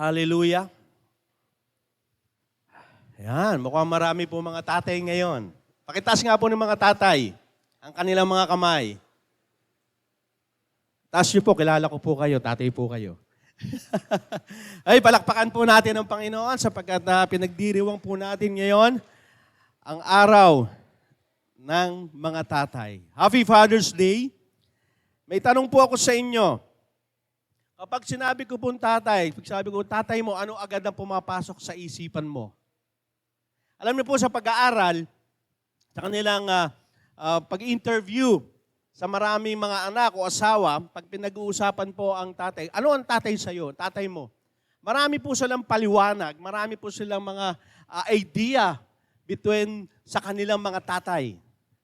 Hallelujah. Ayan, mukhang marami po mga tatay ngayon. Pakitaas nga po ng mga tatay ang kanilang mga kamay. Taas niyo po, kilala ko po kayo, tatay po kayo. Ay, palakpakan po natin ang Panginoon sapagkat pinagdiriwang po natin ngayon ang araw ng mga tatay. Happy Father's Day. May tanong po ako sa inyo. Kapag sinabi ko po tatay, pag sabi ko, tatay mo, ano agad ang pumapasok sa isipan mo? Alam niyo po sa pag-aaral, sa kanilang pag-interview sa maraming mga anak o asawa, pag pinag-uusapan po ang tatay, ano ang tatay sa'yo, tatay mo? Marami po silang paliwanag, marami po silang mga idea between sa kanilang mga tatay.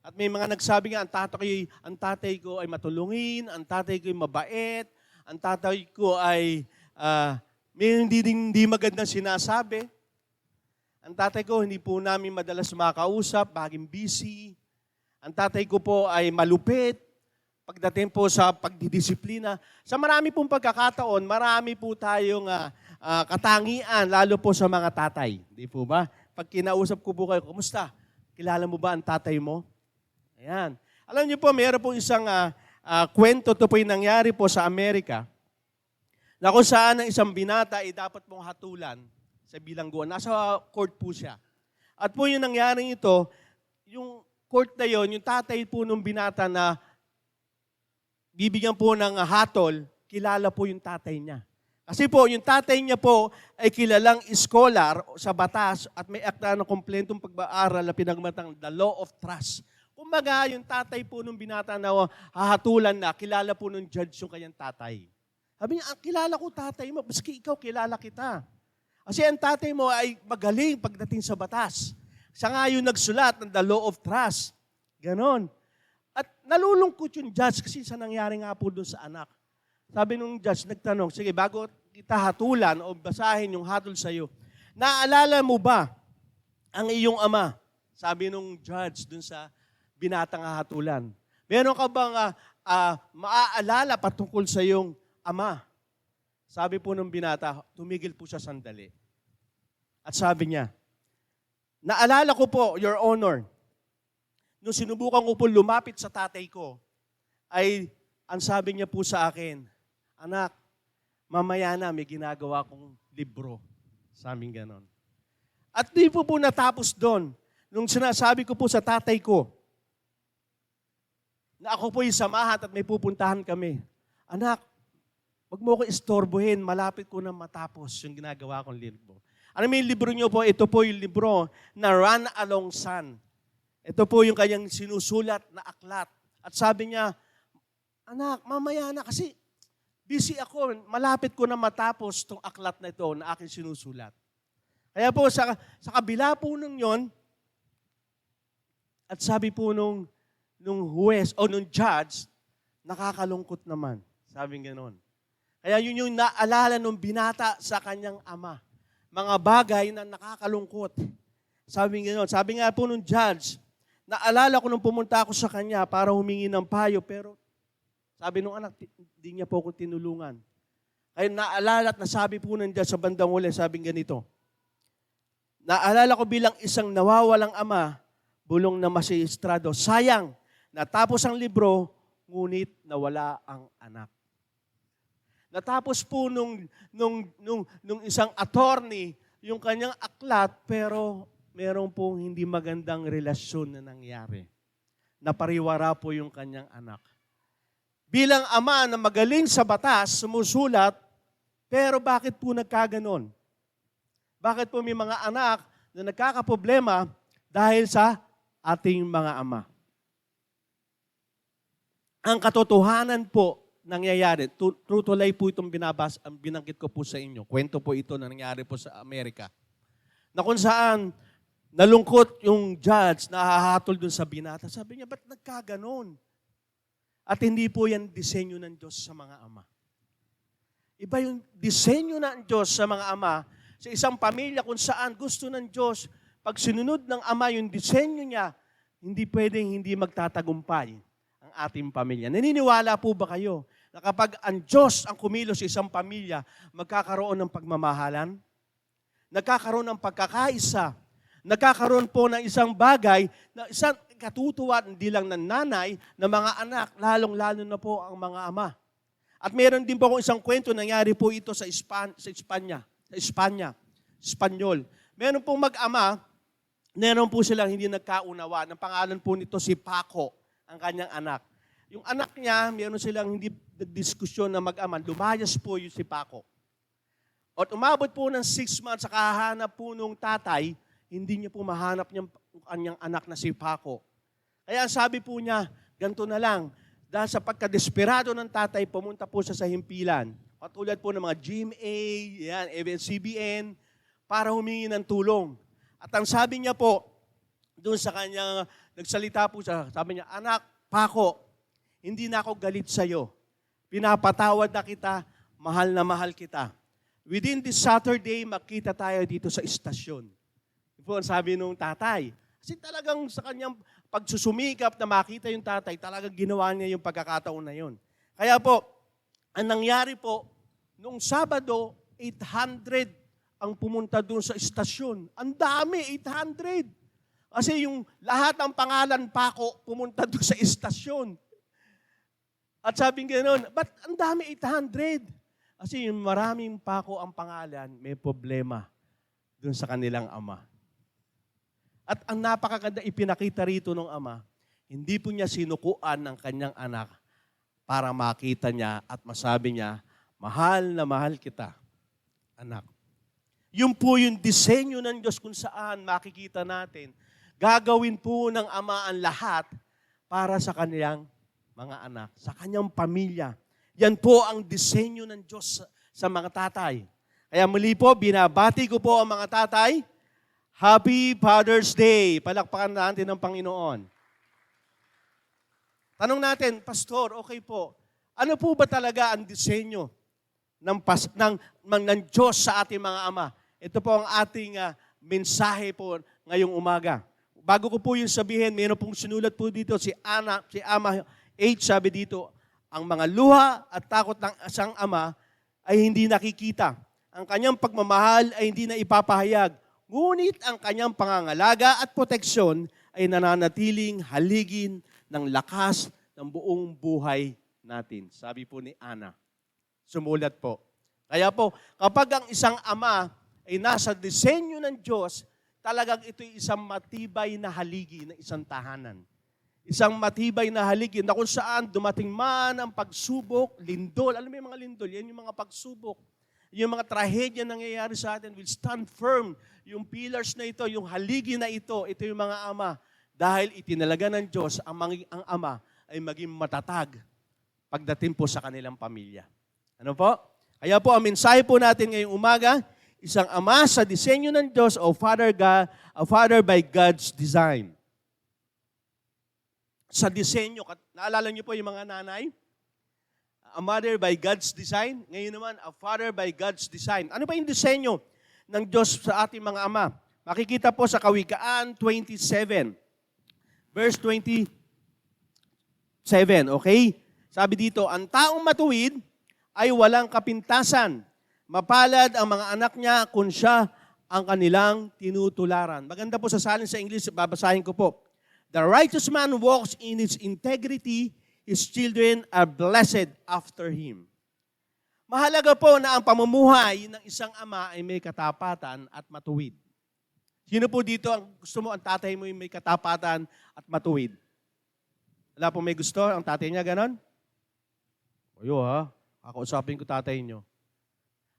At may mga nagsabi nga, ang tatay ko ay matulungin, ang tatay ko ay mabait, ang tatay ko ay may hindi magandang sinasabi. Ang tatay ko hindi po namin madalas makausap, baging busy. Ang tatay ko po ay malupit pagdating po sa pagdidisiplina. Sa marami pong pagkakataon, marami po tayong katangian, lalo po sa mga tatay. Di po ba? Pag kinausap ko po kayo, kumusta? Kilala mo ba ang tatay mo? Ayan. Alam niyo po, mayroon po isang kwento, ito po yung nangyari po sa Amerika, na kung saan ang isang binata ay dapat pong hatulan sa bilangguan. Nasa court po siya. At po yung nangyari ito, yung court na yon, yung tatay po nung binata na bibigyan po ng hatol, kilala po yung tatay niya. Kasi po, yung tatay niya po ay kilalang scholar sa batas at may akta ng kumpletong pag-aaral na pinagmatang the law of trust. Kumbaga, yung tatay po nung binata na hahatulan na, kilala po nung judge yung kanyang tatay. Sabi niya, kilala ko tatay mo, maski ikaw kilala kita. Kasi ang tatay mo ay magaling pagdating sa batas. Siya nga yung nagsulat ng the law of trust. Ganon. At nalulungkot yung judge kasi sa nangyari nga po doon sa anak. Sabi nung judge, nagtanong, sige, bago kita hatulan o basahin yung hatol sa'yo, naalala mo ba ang iyong ama? Sabi nung judge doon sa binatang hatulan. Meron ka bang maaalala patungkol sa iyong ama? Sabi po ng binata, tumigil po siya sandali. At sabi niya, naalala ko po, Your Honor, nung sinubukan ko po lumapit sa tatay ko, ay ang sabi niya po sa akin, anak, mamaya na may ginagawa kong libro. Sabing ganon. At di po natapos doon, nung sinasabi ko po sa tatay ko, na ako po yung samahat at may pupuntahan kami. Anak, wag mo ko istorbohin, malapit ko na matapos yung ginagawa kong libro. Ano may libro niyo po? Ito po yung libro na Run Along Son. Ito po yung kanyang sinusulat na aklat. At sabi niya, anak, mamaya na kasi busy ako. Malapit ko na matapos itong aklat na ito na aking sinusulat. Kaya po sa kabila po nung yon, at sabi po nung huwes o nung judge, nakakalungkot naman. Sabi gano'n. Kaya yun yung naalala nung binata sa kanyang ama. Mga bagay na nakakalungkot. Sabi nga po nung judge, naalala ko nung pumunta ako sa kanya para humingi ng payo, pero sabi nung anak, hindi niya po ako tinulungan. Kaya naalala at nasabi po nung judge sa bandang huli, sabi ganito, naalala ko bilang isang nawawalang ama, bulong na maestrado, sayang, natapos ang libro, ngunit nawala ang anak. Natapos po nung isang attorney yung kanyang aklat, pero meron pong hindi magandang relasyon na nangyari. Napariwara po yung kanyang anak. Bilang ama na magaling sa batas, sumusulat, pero bakit po nagkaganon? Bakit po may mga anak na nagkakaproblema dahil sa ating mga ama? Ang katotohanan po, nangyayari. Tutuloy po itong binanggit ko po sa inyo. Kwento po ito na nangyari po sa Amerika. Na kung saan nalungkot yung judge na hahatol dun sa binata. Sabi niya, ba't nagkaganon? At hindi po yan disenyo ng Diyos sa mga ama. Iba yung disenyo ng Diyos sa mga ama sa isang pamilya kung saan gusto ng Diyos, pag sinunod ng ama yung disenyo niya, hindi pwedeng hindi magtatagumpay ang ating pamilya. Naniniwala po ba kayo na kapag ang Diyos ang kumilos sa isang pamilya, magkakaroon ng pagmamahalan, nagkakaroon ng pagkakaisa, nagkakaroon po ng isang bagay na isang katutuwa hindi lang ng nanay, ng mga anak, lalong-lalo na po ang mga ama. At meron din po akong isang kwento, nangyari po ito sa Espanya, Espanyol. Meron pong mag-ama, meron po silang hindi nagkaunawa. Ang pangalan po nito si Paco, ang kanyang anak. Yung anak niya, meron silang hindi diskusyon na mag-ama. Lumayas po yung si Paco. At umabot po ng 6 months sa kahanap po nung tatay, hindi niya po mahanap niyang kanyang anak na si Paco. Kaya sabi po niya, ganito na lang, dahil sa pagkadesperado ng tatay, pumunta po siya sa himpilan. Katulad po ng mga GMA, yan, ABS-CBN, para humingi ng tulong. At ang sabi niya po, doon sa kanyang, nagsalita po siya, sabi niya, anak, Paco, hindi na ako galit sa'yo. Pinapatawad na kita, mahal na mahal kita. Within this Saturday, makita tayo dito sa istasyon. Ito po ang sabi nung tatay. Kasi talagang sa kanyang pagsusumikap na makita yung tatay, talagang ginawa niya yung pagkakataon na yun. Kaya po, ang nangyari po, nung Sabado, 800 ang pumunta doon sa istasyon. Ang dami, 800. Kasi yung lahat ng pangalan Paco pumunta doon sa istasyon. At sabing gano'n, ba't ang dami 800? Kasi yung maraming Paco ang pangalan, may problema doon sa kanilang ama. At ang napakaganda ipinakita rito ng ama, hindi po niya sinukuan ng kanyang anak para makita niya at masabi niya, mahal na mahal kita, anak. Yun po yung disenyo ng Diyos kung saan makikita natin. Gagawin po ng ama ang lahat para sa kanyang mga anak, sa kanyang pamilya. Yan po ang disenyo ng Diyos sa mga tatay. Kaya muli po, binabati ko po ang mga tatay. Happy Father's Day! Palakpakan natin ng Panginoon. Tanong natin, Pastor, okay po, ano po ba talaga ang disenyo ng Diyos sa ating mga ama? Ito po ang ating mensahe po ngayong umaga. Bago ko po yung sabihin, mayroon pong sinulat po dito si Ama H, sabi dito, ang mga luha at takot ng isang ama ay hindi nakikita. Ang kanyang pagmamahal ay hindi na ipapahayag. Ngunit ang kanyang pangangalaga at proteksyon ay nananatiling haligin ng lakas ng buong buhay natin. Sabi po ni Ana. Sumulat po. Kaya po, kapag ang isang ama ay nasa disenyo ng Diyos, talagang ito'y isang matibay na haligi ng isang tahanan. Isang matibay na haligi na kung saan dumating man ang pagsubok, lindol. Alam mo yung mga lindol? Yan yung mga pagsubok. Yung mga trahedya na nangyayari sa atin will stand firm. Yung pillars na ito, yung haligi na ito yung mga ama. Dahil itinalaga ng Diyos ang ama ay maging matatag pagdating po sa kanilang pamilya. Ano po? Kaya po, ang mensahe po natin ngayong umaga, isang ama sa disenyo ng Diyos o father by God's design. Sa disenyo, naalala niyo po yung mga nanay? A mother by God's design. Ngayon naman, a father by God's design. Ano ba yung disenyo ng Diyos sa ating mga ama? Makikita po sa Kawikaan 27, verse 27, okay? Sabi dito, ang taong matuwid ay walang kapintasan. Mapalad ang mga anak niya kung siya ang kanilang tinutularan. Maganda po sa salin sa English, babasahin ko po. The righteous man walks in his integrity, his children are blessed after him. Mahalaga po na ang pamumuhay ng isang ama ay may katapatan at matuwid. Sino po dito ang gusto mo, ang tatay mo yung may katapatan at matuwid? Wala po may gusto, ang tatay niya ganon? Oyo ha, kakausapin ko tatay niyo.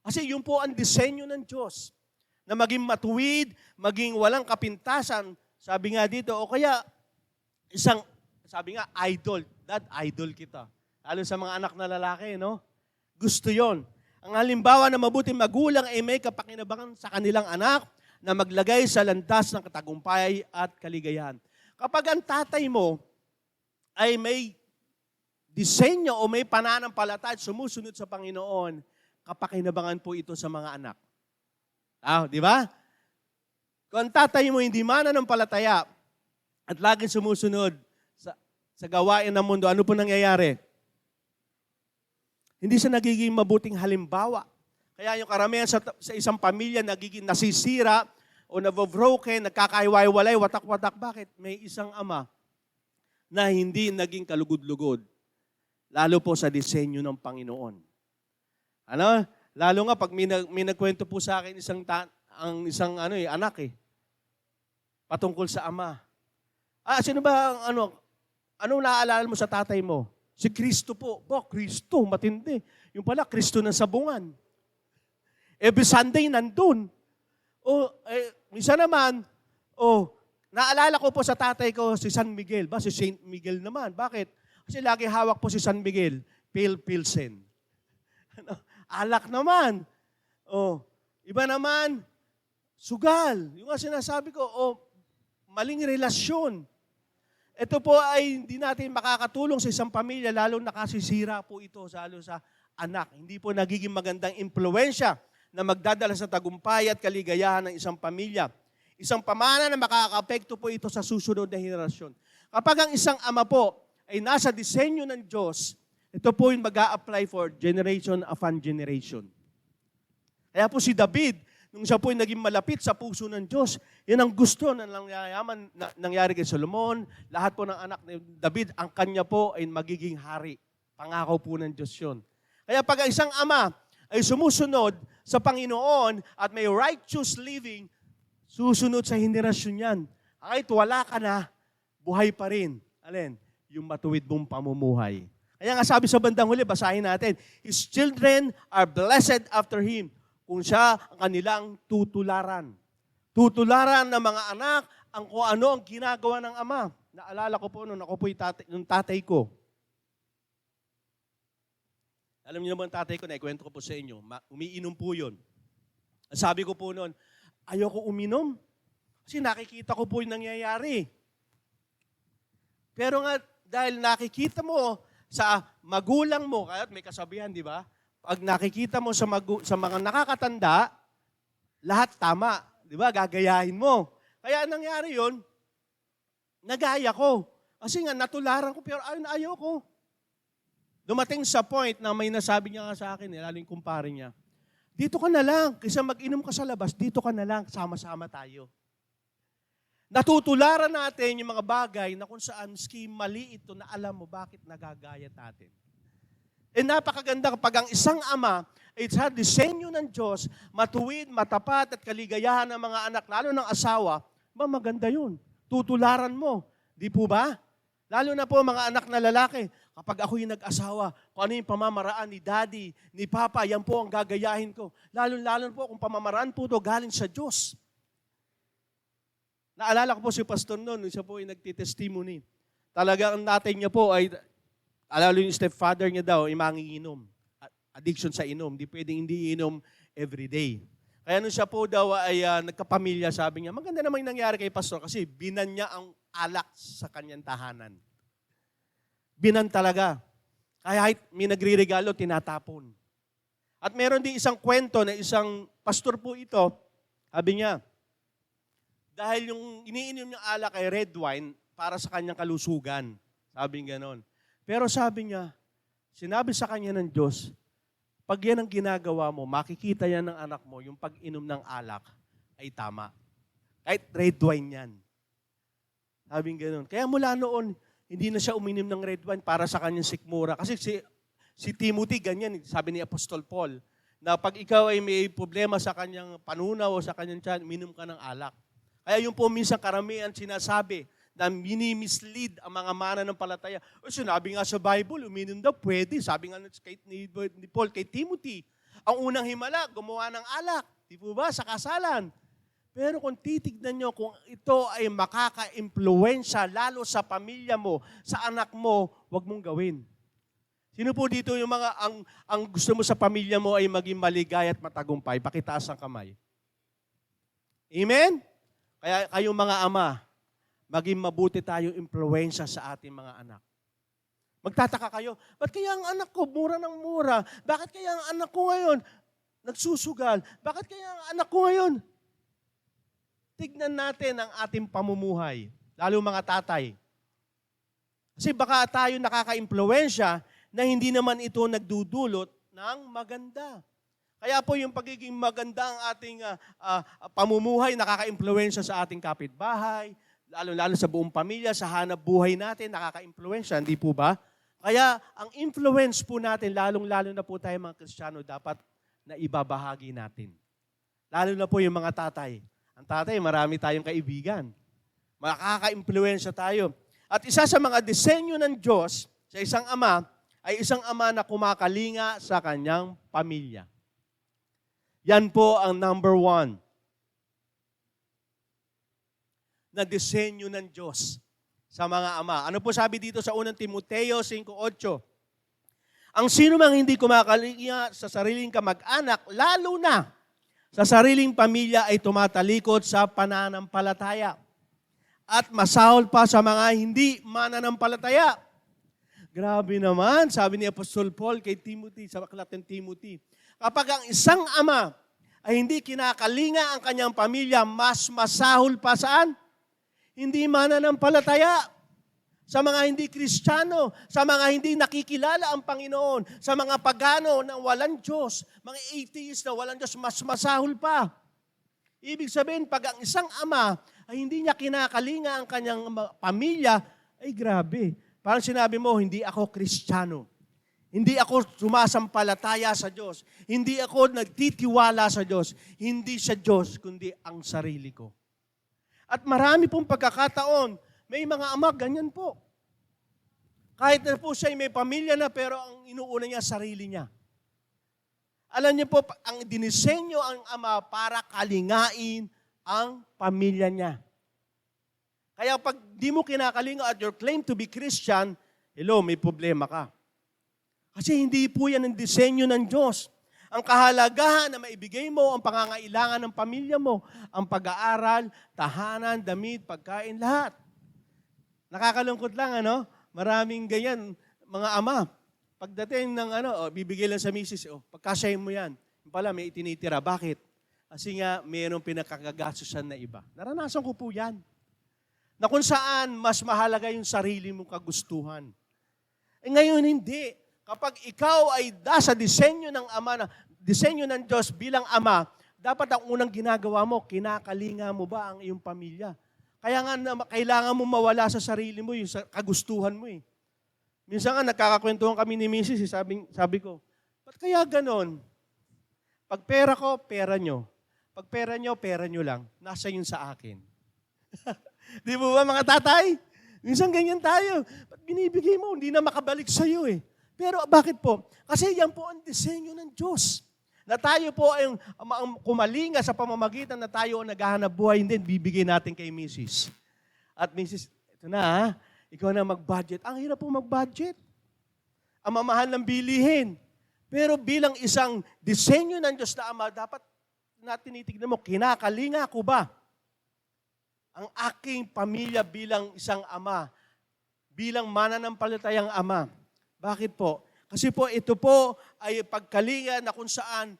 Kasi yun po ang disenyo ng Diyos. Na maging matuwid, maging walang kapintasan. Sabi nga dito, o kaya sabi nga, idol. Dad, idol kita. Lalo sa mga anak na lalaki, no? Gusto yon. Ang halimbawa na mabuting magulang ay may kapakinabangan sa kanilang anak na maglagay sa landas ng katagumpay at kaligayahan. Kapag ang tatay mo ay may disenyo o may pananampalataya at sumusunod sa Panginoon, kapakinabangan po ito sa mga anak. Di ba? Kung ang tatay mo hindi mananampalataya at laging sumusunod sa gawain ng mundo, ano po nangyayari? Hindi siya nagiging mabuting halimbawa. Kaya yung karamihan sa isang pamilya nagiging nasisira o nabobroken, nagkakahiwa-hiwalay, watak-watak. Bakit? May isang ama na hindi naging kalugod-lugod. Lalo po sa disenyo ng Panginoon. Ano? Lalo nga pag may nagkwento po sa akin isang anak patungkol sa ama. Sino ba anong naaalala mo sa tatay mo? Si Kristo po. Kristo, matindi. Yung pala, Kristo ng sabungan. Every Sunday, nandun. Minsan naman, naalala ko po sa tatay ko, si San Miguel. Si Saint Miguel naman. Bakit? Kasi lagi hawak po si San Miguel. Pilsen. Alak naman. Iba naman, sugal. Yung nga sinasabi ko, maling relasyon. Ito po ay hindi natin makakatulong sa isang pamilya, lalo nakasisira po ito lalo sa anak. Hindi po nagiging magandang impluensya na magdadala sa tagumpay at kaligayahan ng isang pamilya. Isang pamana na makakaapekto po ito sa susunod na henerasyon. Kapag ang isang ama po ay nasa disenyo ng Diyos, ito po yung mag-a-apply for generation upon generation. Kaya po si David, nung siya po ay naging malapit sa puso ng Diyos, yan ang gusto na nangyari kay Solomon. Lahat po ng anak ni David, ang kanya po ay magiging hari. Pangako po ng Diyos yun. Kaya pag ang isang ama ay sumusunod sa Panginoon at may righteous living, susunod sa henerasyon yan. Kahit wala ka na, buhay pa rin. Alin? Yung matuwid mong pamumuhay. Kaya nga sabi sa bandang huli, basahin natin, His children are blessed after Him. Kung siya ang kanilang tutularan. Tutularan ng mga anak ang kung ano ang ginagawa ng ama. Naalala ko po noon, ako po yung tatay ko. Alam niyo naman tatay ko, naikwento ko po sa inyo, umiinom po yun. Sabi ko po noon, ayoko uminom. Kasi nakikita ko po yung nangyayari. Pero nga, dahil nakikita mo sa magulang mo, kaya may kasabihan, di ba? Pag nakikita mo sa mga nakakatanda, lahat tama. Di ba? Gagayahin mo. Kaya nangyari yun, nagaya ko. Kasi nga, natularan ko, pero ayaw ko. Dumating sa point na may nasabi niya nga sa akin, lalo yung kumpare niya, dito ka na lang, kaysa mag-inom ka sa labas, dito ka na lang, sama-sama tayo. Natutularan natin yung mga bagay na kung saan maski mali ito na alam mo bakit nagagayat natin. Napakaganda kapag ang isang ama ay sa disenyo ng Diyos, matuwid, matapat at kaligayahan ng mga anak, lalo ng asawa, maganda yun. Tutularan mo. Di po ba? Lalo na po mga anak na lalaki, kapag ako'y nag-asawa, kung ano yung pamamaraan ni daddy, ni papa, yan po ang gagayahin ko. Lalo po kung pamamaraan po ito galing sa Diyos. Naalala ko po si Pastor noon, siya po ay nagtitestimony. Talagang natin niya po ay, alalo yung stepfather niya daw, ay manginginom. Addiction sa inom. Di pwedeng hindi inom everyday. Kaya nung siya po daw ay nagkapamilya, sabi niya, maganda naman yung nangyari kay Pastor kasi binan niya ang alak sa kanyang tahanan. Binan talaga. Kaya may nagre-regalo, tinatapon. At meron din isang kwento na isang pastor po ito, sabi niya, dahil yung iniinom niyang alak ay red wine para sa kanyang kalusugan. Sabi niya ganon. Pero sabi niya, sinabi sa kanya ng Diyos, pag yan ang ginagawa mo, makikita yan ng anak mo, yung pag-inom ng alak ay tama. Kahit red wine yan. Sabi niya ganon. Kaya mula noon, hindi na siya uminom ng red wine para sa kanyang sikmura. Kasi si Timothy, ganyan, sabi ni Apostol Paul, na pag ikaw ay may problema sa kanyang panunaw o sa kanyang tiyan, minom ka ng alak. Kaya yung po minsan karamihan sinasabi na mini-mislead ang mga mananampalataya. O sinabi nga sa Bible, uminom daw, pwede. Sabi nga ni Paul kay Timothy, ang unang himala, gumawa ng alak. Di po ba? Sa kasalan. Pero kung titignan nyo, kung ito ay makaka-impluensya lalo sa pamilya mo, sa anak mo, wag mong gawin. Sino po dito yung mga, ang gusto mo sa pamilya mo ay maging maligaya at matagumpay? Pakitaas ang kamay. Amen? Kaya kayong mga ama, maging mabuti tayong impluensya sa ating mga anak. Magtataka kayo, ba't kaya ang anak ko mura ng mura? Bakit kaya ang anak ko ngayon nagsusugal? Bakit kaya ang anak ko ngayon? Tignan natin ang ating pamumuhay, lalo mga tatay. Kasi baka tayo nakaka-impluensya na hindi naman ito nagdudulot ng maganda. Kaya po yung pagiging maganda ang ating pamumuhay, nakaka-impluwensya sa ating kapitbahay, lalo-lalo sa buong pamilya, sa hanap buhay natin, nakaka-impluwensya, hindi po ba? Kaya ang influence po natin, lalong-lalo na po tayo mga Kristiyano, dapat na ibabahagi natin. Lalo na po yung mga tatay. Ang tatay, marami tayong kaibigan. Makaka-impluwensya tayo. At isa sa mga disenyo ng Diyos sa isang ama, ay isang ama na kumakalinga sa kanyang pamilya. Yan po ang number 1 na disenyo ng Diyos sa mga ama. Ano po sabi dito sa 1 Timoteo 5:8? Ang sino mang hindi kumakalinga sa sariling kamag-anak, lalo na sa sariling pamilya ay tumatalikod sa pananampalataya. At masahol pa sa mga hindi mananampalataya. Grabe naman, sabi ni Apostol Paul kay Timothy, sa aklat ng Timothy. Kapag ang isang ama ay hindi kinakalinga ang kanyang pamilya, mas masahol pa saan? Hindi mananampalataya. Sa mga hindi Kristiyano, sa mga hindi nakikilala ang Panginoon, sa mga pagano na walang Diyos, mga atheist na walang Diyos, mas masahol pa. Ibig sabihin, pag ang isang ama ay hindi niya kinakalinga ang kanyang pamilya, ay grabe. Parang sinabi mo, hindi ako Kristiyano. Hindi ako sumasampalataya sa Diyos. Hindi ako nagtitiwala sa Diyos. Hindi sa Diyos, kundi ang sarili ko. At marami pong pagkakataon, may mga ama, ganyan po. Kahit na po siya may pamilya na, pero ang inuuna niya, sarili niya. Alam niyo po, ang dinisenyo ang ama para kalingain ang pamilya niya. Kaya pag di mo kinakalinga at your claim to be Christian, hello, may problema ka. Kasi hindi po yan ang disenyo ng Diyos. Ang kahalagahan na maibigay mo, ang pangangailangan ng pamilya mo, ang pag-aaral, tahanan, damit, pagkain, lahat. Nakakalungkot lang, ano? Maraming ganyan, mga ama. Pagdating ng bibigay lang sa misis, pagkasyahin mo yan. Pala, may itinitira. Bakit? Kasi nga, mayroong pinakakagastusan na iba. Naranasan ko po yan. Na kung saan, mas mahalaga yung sarili mong kagustuhan. Ngayon, hindi. Kapag ikaw ay sa disenyo ng ama, disenyo ng Diyos bilang ama, dapat ang unang ginagawa mo, kinakalinga mo ba ang iyong pamilya? Kaya nga, kailangan mo mawala sa sarili mo, yung kagustuhan mo eh. Minsan nga, nagkakakwentuhan kami ni Mrs. Sabi ko, ba't kaya ganon? Pag pera ko, pera nyo. Pag pera nyo lang. Nasa yun sa akin. Di mo ba mga tatay? Minsan ganyan tayo. Ba't binibigay mo? Hindi na makabalik sa'yo eh. Pero bakit po? Kasi yan po ang disenyo ng Diyos. Na tayo po ay kumalinga sa pamamagitan na tayo ang naghahanap buhay, hindi bibigay natin kay Mrs. At Mrs., ito na ikaw na mag-budget. Ang hirap po mag-budget. Ang mamahal ng bilihin. Pero bilang isang disenyo ng Diyos na Ama, dapat natin tinitignan mo, kinakalinga ko ba ang aking pamilya bilang isang ama, bilang mananampalatayang ama? Bakit po? Kasi po ito po ay pagkalinga na kung saan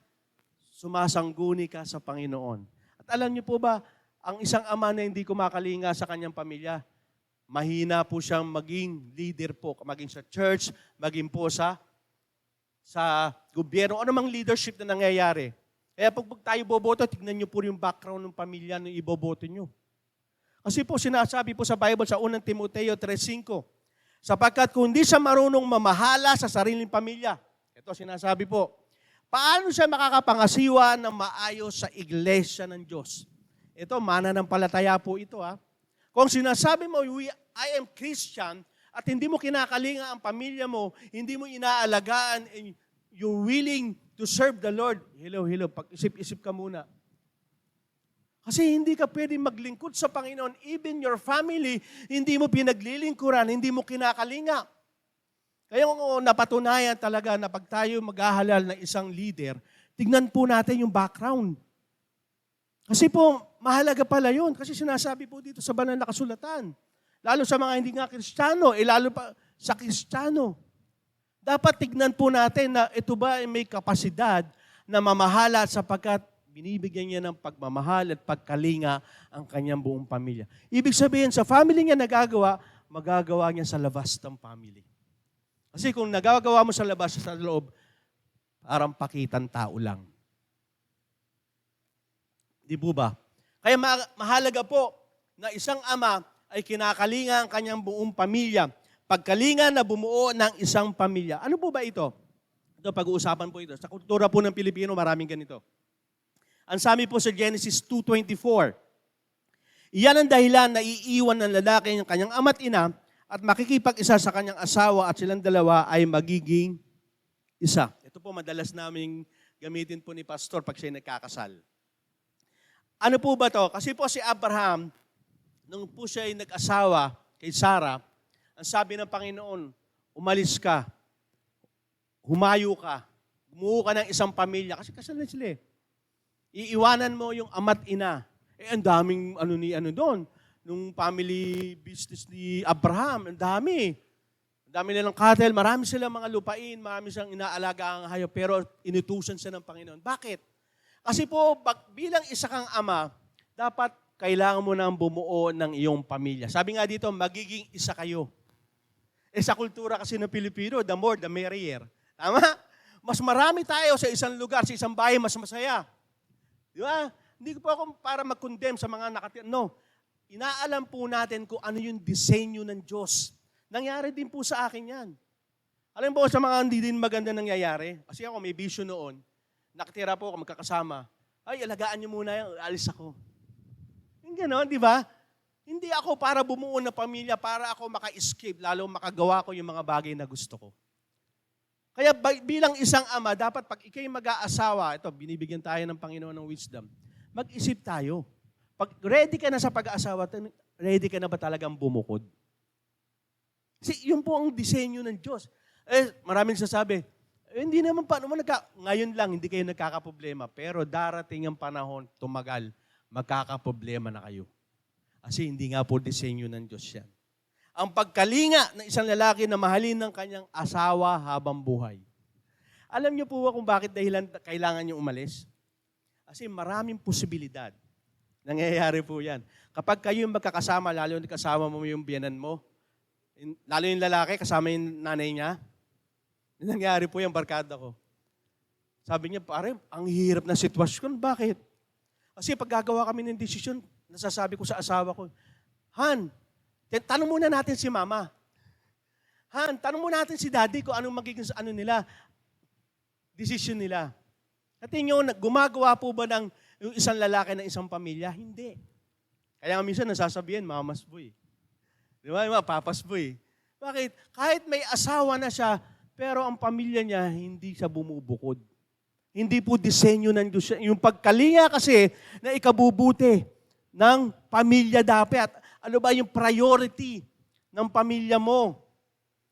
sumasangguni ka sa Panginoon. At alam niyo po ba, ang isang ama na hindi kumakalinga sa kanyang pamilya, mahina po siyang maging leader po, maging sa church, maging po sa gobyerno, ano mang leadership na nangyayari. Kaya pag tayo boboto, tignan niyo po yung background ng pamilya na iboboto niyo. Kasi po sinasabi po sa Bible sa 1 Timoteo 3:5, sapagkat kung hindi siya marunong mamahala sa sariling pamilya, ito sinasabi po, paano siya makakapangasiwa ng maayos sa iglesia ng Diyos? Ito, mananampalataya po ito. Kung sinasabi mo, I am Christian, at hindi mo kinakalinga ang pamilya mo, hindi mo inaalagaan, and you're willing to serve the Lord, hello, pag-isip-isip ka muna. Kasi hindi ka pwedeng maglingkod sa Panginoon, even your family, hindi mo pinaglilingkuran, hindi mo kinakalinga. Kaya kung napatunayan talaga na pag tayo maghahalal ng isang leader, tignan po natin yung background. Kasi po, mahalaga pala yun. Kasi sinasabi po dito sa banal na kasulatan. Lalo sa mga hindi nga Kristiyano, lalo pa sa Kristiyano. Dapat tignan po natin na ito ba ay may kapasidad na mamahala sapagkat binibigyan niya ng pagmamahal at pagkalinga ang kanyang buong pamilya. Ibig sabihin, sa family niya magagawa niya sa labas ng family. Kasi kung nagagawa mo sa labas, sa loob, parang pakitang tao lang. Di po ba? Kaya mahalaga po na isang ama ay kinakalinga ang kanyang buong pamilya. Pagkalinga na bumuo ng isang pamilya. Ano po ba ito? Ito, pag-uusapan po ito. Sa kultura po ng Pilipino, maraming ganito. Ang sabi po sa Genesis 2:24, iyan ang dahilan na iiwan ng lalaki ng kanyang ama't ina at makikipag-isa sa kanyang asawa at silang dalawa ay magiging isa. Ito po madalas naming gamitin po ni Pastor pag siya nagkakasal. Ano po ba to? Kasi po si Abraham, nung po siya ay nag-asawa kay Sarah, ang sabi ng Panginoon, umalis ka, humayo ka, bumuo ka ng isang pamilya. Kasi kasal na sila eh. Iiwanan mo yung ama't ina. Ang daming doon. Nung family business ni Abraham, ang dami. Ang dami nilang cattle, marami silang mga lupain, marami silang inaalaga ang hayop, pero inutusan siya ng Panginoon. Bakit? Kasi po, bilang isa kang ama, dapat kailangan mo nang bumuo ng iyong pamilya. Sabi nga dito, magiging isa kayo. Sa kultura kasi ng Pilipino, the more, the merrier. Tama? Mas marami tayo sa isang lugar, sa isang bahay, mas masaya. Di ba? Hindi ko po ako para mag-condemn sa mga nakatira. No. Inaalam po natin kung ano yung disenyo ng Diyos. Nangyari din po sa akin yan. Alam po sa mga hindi din maganda nangyayari. Kasi ako may vision noon. Nakatira po ako magkakasama. Ay, alagaan niyo muna yan. Alis ako. Yung gano'n, di ba? Hindi ako para bumuo ng pamilya, para ako maka-escape, lalo makagawa ko yung mga bagay na gusto ko. Kaya bilang isang ama, dapat pag ikay mag-aasawa, ito, binibigyan tayo ng Panginoon ng wisdom, mag-isip tayo. Pag ready ka na sa pag-aasawa, ready ka na ba talagang bumukod? Kasi yun po ang disenyo ng Diyos. Maraming sasabi, hindi naman paano mo ngayon lang, hindi kayo nagkakaproblema, pero darating ang panahon, tumagal, magkakaproblema na kayo. Kasi hindi nga po disenyo ng Diyos yan. Ang pagkalinga ng isang lalaki na mahalin ng kanyang asawa habang buhay. Alam niyo po ba kung bakit dahilan kailangan niyo umalis? Kasi maraming posibilidad. Nangyayari po yan. Kapag kayo yung magkakasama, lalo yung kasama mo yung biyanan mo, lalo yung lalaki, kasama yung nanay niya, nangyayari po yung barkada ko. Sabi niya, pare, ang hirap na sitwasyon. Bakit? Kasi pag gagawa kami ng desisyon, nasasabi ko sa asawa ko, Han, tanong muna natin si Mama. Han, tanong muna natin si Daddy kung anong magiging decision nila. At inyo, gumagawa po ba ng yung isang lalaki ng isang pamilya? Hindi. Kaya minsan nasasabihin, Mamas boy. Di ba? Papas boy. Bakit? Kahit may asawa na siya, pero ang pamilya niya, hindi siya bumubukod. Hindi po disenyo ng Diyos. Yung pagkalinga kasi na ikabubuti ng pamilya dapat. Ano ba yung priority ng pamilya mo?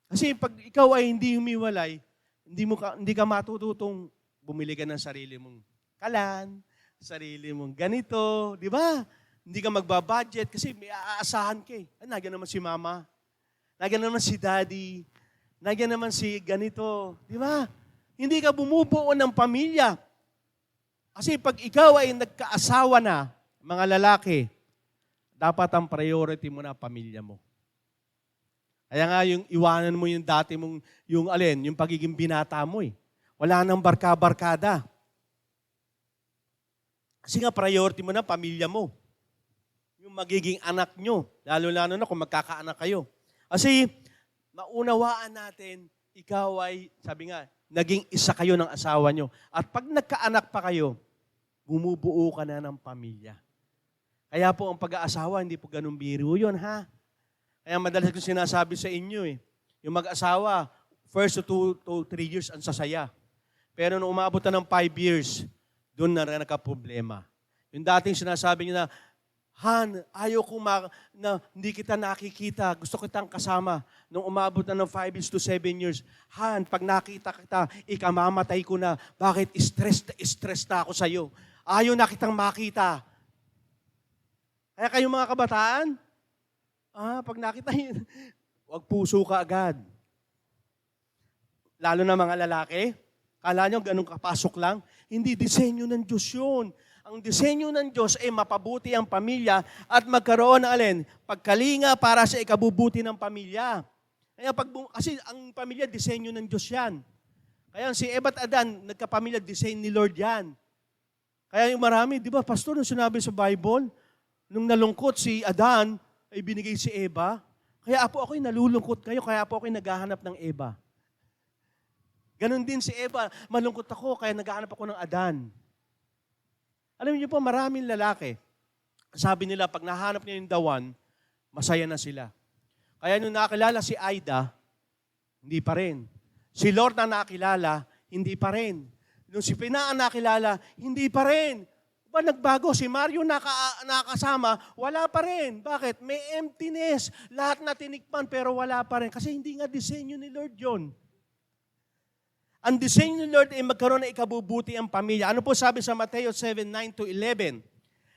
Kasi pag ikaw ay hindi humiwalay, hindi ka matututong bumili ka ng sarili mong kalan, sarili mong ganito, di ba? Hindi ka magbabudget kasi may aasahan ka eh. Nagyan naman si Mama, nagyan naman si Daddy, nagyan naman si ganito, di ba? Hindi ka bumubuo ng pamilya. Kasi pag ikaw ay nagkaasawa na, mga lalaki, dapat ang priority mo na pamilya mo. Kaya nga yung iwanan mo yung dati mong, yung pagiging binata mo eh. Wala nang barka-barkada. Kasi nga priority mo na pamilya mo. Yung magiging anak nyo, lalo-lalo na kung magkakaanak kayo. Kasi maunawaan natin, ikaw ay, sabi nga, naging isa kayo ng asawa nyo. At pag nagkaanak pa kayo, bumubuo ka na ng pamilya. Kaya po ang pag-aasawa, hindi po ganun biro yun, ha? Kaya madalas ko sinasabi sa inyo, yung mag-asawa, first to 2 to 3 years, ang sasaya. Pero nung umabot na ng 5 years, doon na nagka-problema. Yung dating sinasabi niya na, Han, ayaw ko na hindi kita nakikita, gusto kitang kasama. Nung umabot na ng 5 years to 7 years, Han, pag nakita kita, ikamamatay ko na. Bakit? Stress na ako sa'yo. Ayaw na kitang makita. Kaya kayong mga kabataan, pag nakita yun, huwag puso ka agad. Lalo na mga lalaki, kala nyo ganun kapasok lang. Hindi, disenyo ng Diyos yun. Ang disenyo ng Diyos ay mapabuti ang pamilya at magkaroon ng pagkalinga para sa ikabubuti ng pamilya. Kaya kasi ang pamilya, disenyo ng Diyos yan. Kaya si Eva at Adan, nagkapamilya, design ni Lord yan. Kaya yung marami, di ba, Pastor, nung sinabi sa Bible, nung nalungkot si Adan, ay binigay si Eva. Kaya po ako'y nalulungkot kayo, kaya po ako'y naghahanap ng Eva. Ganon din si Eva, malungkot ako, kaya naghahanap ako ng Adan. Alam niyo po, maraming lalaki, sabi nila, pag nahanap niya yung dawan, masaya na sila. Kaya nung nakilala si Aida, hindi pa rin. Si Lord na nakilala, hindi pa rin. Nung si Pina ang nakilala, hindi pa rin. Ba nagbago? Si Mario nakasama, wala pa rin. Bakit? May emptiness. Lahat na tinikman pero wala pa rin. Kasi hindi nga disenyo ni Lord yun. Ang disenyo ni Lord ay magkaroon ng ikabubuti ang pamilya. Ano po sabi sa Mateo 7:9-11?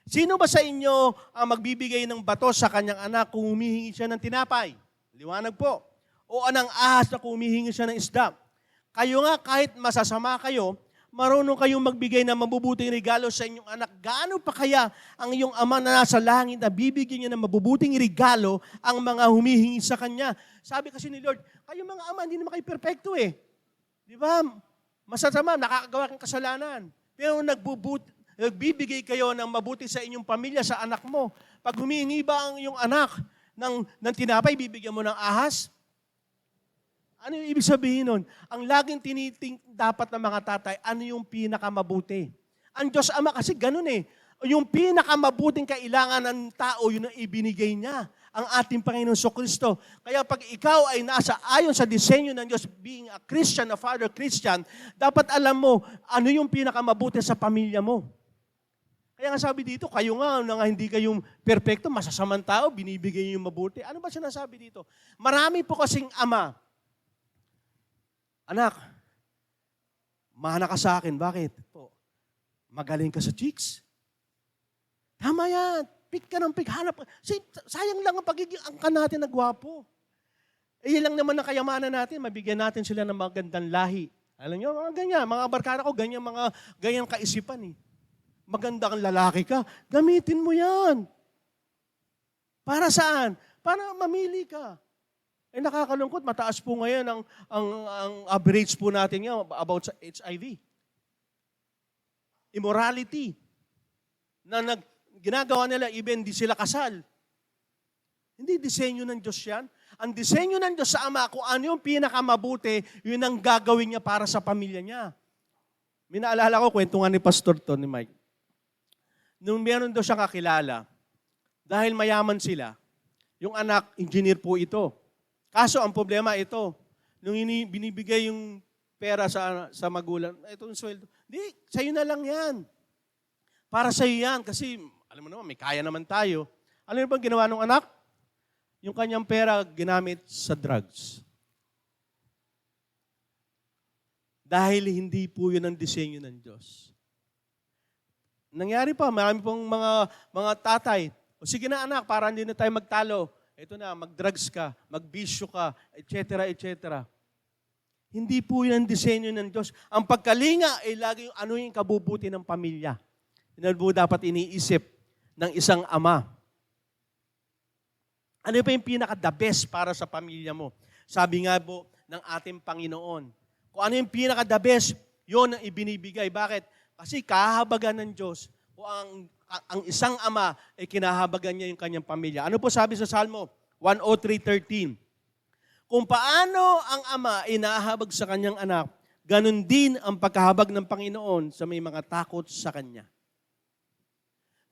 Sino ba sa inyo ang magbibigay ng bato sa kanyang anak kung humihingi siya ng tinapay? Liwanag po. O anang ahas na kung humihingi siya ng isda. Kayo nga kahit masasama kayo, marunong kayong magbigay ng mabubuting regalo sa inyong anak. Gaano pa kaya ang iyong ama na nasa langit na bibigyan niya ng mabubuting regalo ang mga humihingi sa kanya? Sabi kasi ni Lord, kayo mga ama, hindi naman kayo perfecto eh. Di ba? Masasama, nakakagawa kang kasalanan. Pero nagbibigay kayo ng mabuti sa inyong pamilya, sa anak mo. Pag humihingi ba ang iyong anak ng tinapay, bibigyan mo ng ahas? Ano yung ibig sabihin nun? Ang laging tiniting dapat ng mga tatay, ano yung pinakamabuti? Ang Diyos Ama kasi ganun eh. Yung pinakamabuting kailangan ng tao, yun ang ibinigay niya. Ang ating Panginoon Kristo. Kaya pag ikaw ay nasa ayon sa disenyo ng Diyos, being a Christian, a father Christian, dapat alam mo, ano yung pinakamabuti sa pamilya mo. Kaya nga sabi dito, kayo nga, na hindi kayong perfecto, masasamang tao, binibigay yung mabuti. Ano ba sinasabi dito? Marami po kasing ama, anak, mahana ka sa akin. Bakit? Po, magaling ka sa chicks. Tama yan. Pick ka ng pick. Hanap ka. Sayang lang ang pagiging angka natin na gwapo. Eh, lang naman ang kayamanan natin. Mabigyan natin sila ng magandang lahi. Alam nyo, mga ganyan. Mga barkada ko, ganyan kaisipan eh. Maganda kang lalaki ka. Gamitin mo yan. Para saan? Para mamili ka. Eh nakakalungkot, mataas po ngayon ang average po natin yan about sa HIV. Immorality. Na ginagawa nila, even di sila kasal. Hindi disenyo ng Diyos yan. Ang disenyo ng Diyos sa Ama, kung ano yung pinakamabuti, yun ang gagawin niya para sa pamilya niya. Minaalala ko, kwento nga ni Pastor to, ni Mike. Nung meron daw siyang kakilala, dahil mayaman sila, yung anak, engineer po ito. Kaso ang problema ito, nung binibigay yung pera sa magulang, ito yung sweldo. Di, sa'yo na lang yan. Para sa'yo yan. Kasi, alam mo naman, may kaya naman tayo. Alam mo bang ginawa ng anak? Yung kanyang pera ginamit sa drugs. Dahil hindi po yun ang disenyo ng Diyos. Nangyari pa, marami pong mga tatay, o sige na anak, para hindi na tayo magtalo. Ito na, mag-drugs ka, mag-bisyo ka, etc., etc. Hindi po yan ang disenyo ng Diyos. Ang pagkalinga ay lagi yung ano yung kabubuti ng pamilya. Yan po dapat iniisip ng isang ama. Ano pa yung pinaka-the best para sa pamilya mo? Sabi nga po ng ating Panginoon, kung ano yung pinaka-the best, yun ang ibinibigay. Bakit? Kasi kahabagan ng Diyos o ang isang ama ay kinahabagan niya yung kanyang pamilya. Ano po sabi sa Salmo 103:13? Kung paano ang ama ay nahahabag sa kanyang anak, ganun din ang pagkahabag ng Panginoon sa may mga takot sa Kanya.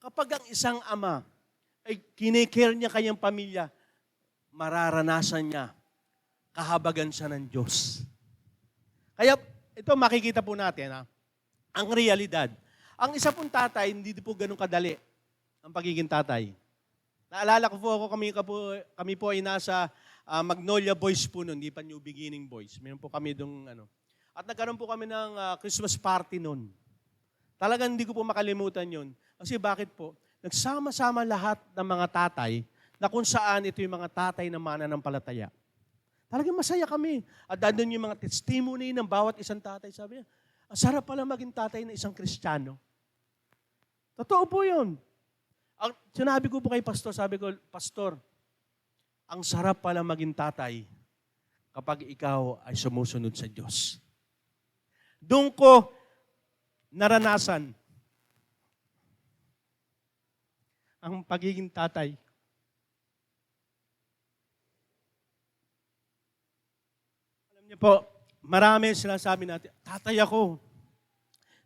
Kapag ang isang ama ay kinikare niya kanyang pamilya, mararanasan niya, kahabagan siya ng Diyos. Kaya ito makikita po natin, ang realidad. Ang isa pong tatay, hindi po ganun kadali ang pagiging tatay. Naalala ko po ako, kami po ay nasa Magnolia Boys po noon, hindi pa New Beginning Boys. Meron po kami doon, At nagkaroon po kami ng Christmas party noon. Talagang hindi ko po makalimutan yun. Kasi bakit po? Nagsama-sama lahat ng mga tatay na kung saan ito yung mga tatay na mananampalataya. Talagang masaya kami. At doon yung mga testimony ng bawat isang tatay. Sabi niya, ang sarap pala maging tatay ng isang Kristiyano. Totoo po yun. Sinabi ko po kay Pastor, sabi ko, Pastor, ang sarap pala maging tatay kapag ikaw ay sumusunod sa Diyos. Doon ko naranasan ang pagiging tatay. Alam niyo po, marami sinasabi natin, tatay ako.